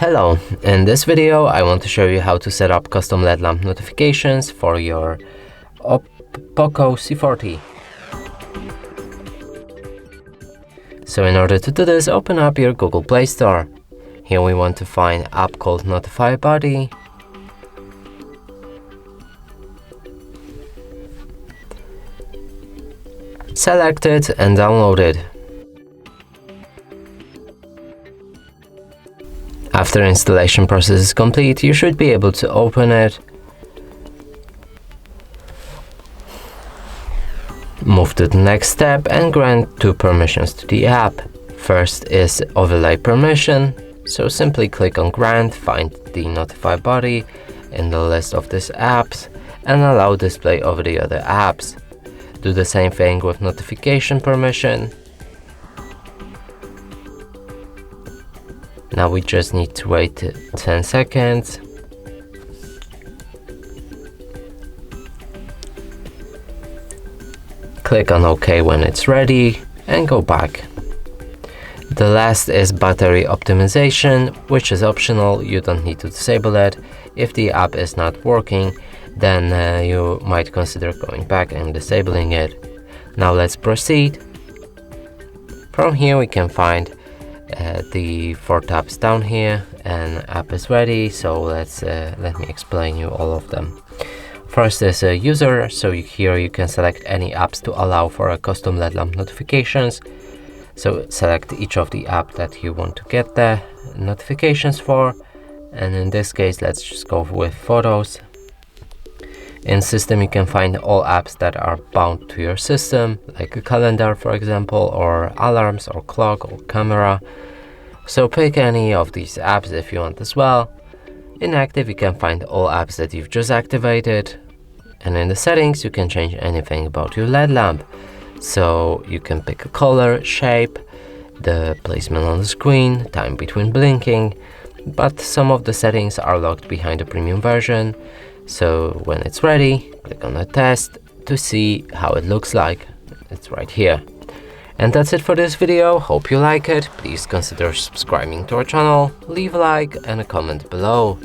Hello, in this video I want to show you how to set up custom LED lamp notifications for your POCO C40. So in order to do this, open up your Google Play Store. Here we want to find an app called Notify Body. Select it and download it. After installation process is complete, you should be able to open it. Move to the next step and grant two permissions to the app. First is overlay permission, so simply click on grant, find the Notify Body in the list of these apps and allow display over the other apps. Do the same thing with notification permission. Now we just need to wait 10 seconds. Click on OK when it's ready and go back. The last is battery optimization, which is optional. You don't need to disable it. If the app is not working, then you might consider going back and disabling it. Now let's proceed. From here we can find the 4 tabs down here, and app is ready. So let me explain you all of them. First is a user, so here you can select any apps to allow for a custom LED lamp notifications. So select each of the apps that you want to get the notifications for, and in this case let's just go with photos. In system you can find all apps that are bound to your system, like a calendar for example, or alarms, or clock, or camera. So pick any of these apps if you want as well. In active you can find all apps that you've just activated, and in the settings you can change anything about your LED lamp. So you can pick a color, shape, the placement on the screen, time between blinking, but some of the settings are locked behind the premium version. So when it's ready, click on the test to see how it looks like. It's right here. And that's it for this video. Hope you like it. Please consider subscribing to our channel, leave a like and a comment below.